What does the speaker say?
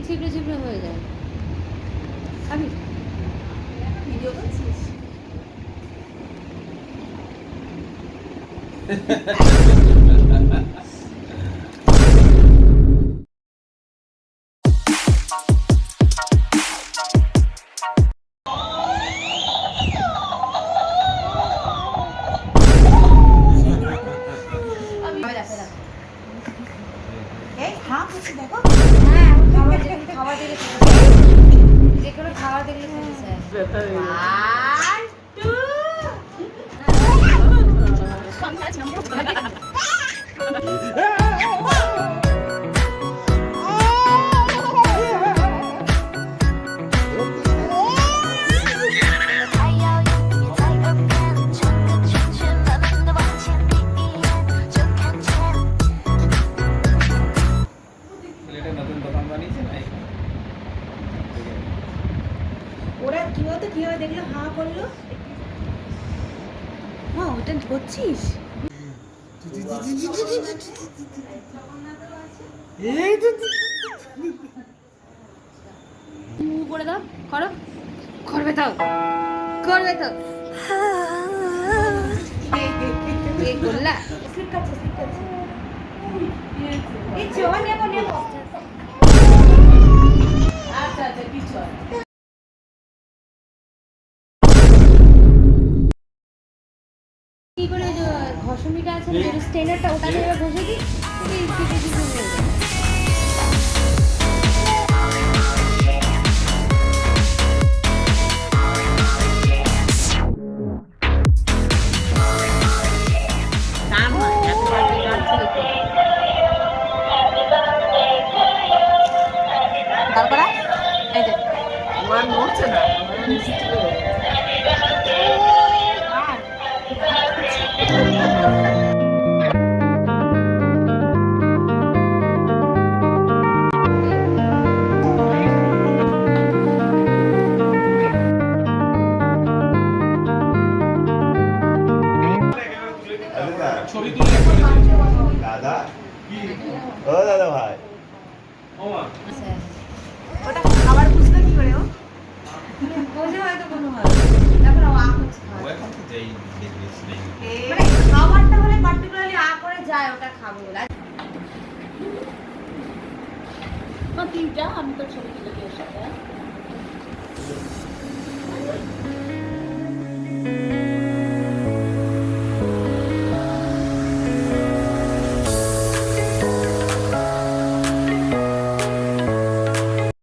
ছিপড়ে ছিপড়ে হয়ে যায়। আমি ভিডিও করছিস? এই হ্যাঁ কিছু দেখো। হ্যাঁ খাবার দেখলে খাবার দেখলে যে কোনো খাবার দেখলে খেতে চায়। 1, 2 还要有你在耳边，转个圈圈，慢慢的往前，你一眼就看见。 ছেলেটা নতুন দোকান বানিয়েছে না এখানে। ওরা কিভাবে দেখলো হাঁ করলো? মা ওটা করছিস? এই তো করে দাও, করো, করবে তো, করবে তো। এই করলা স্লিপ কাটছে এই চল নেবো আচ্ছা কিছু হয়। কি করে ওই যে ঘষমিটা আছে না, যে স্টেনারটা ওটাকে এবার ঘষে দিই, এই চিপে চিপে হয়ে যায়। তারপরে এই যে ওরা নড়ছে না, ওরা নিচে চলে গেছে। ছবি তুলে একবারে দাদা ও দাদা ভাই ওমা ওটা খাবার বুঝতে কি করে ও? বোঝে হয়তো কোনো হয়, তারপর ও আ করছে খাওয়া। ও এখন তো যেই দেখলিস নেই মানে খাবারটা হলে পার্টিকুলারলি আ করে যায় ওটা খাবো বলে। তুই যা, আমি তোর ছবি তুলে দিয়ে এসে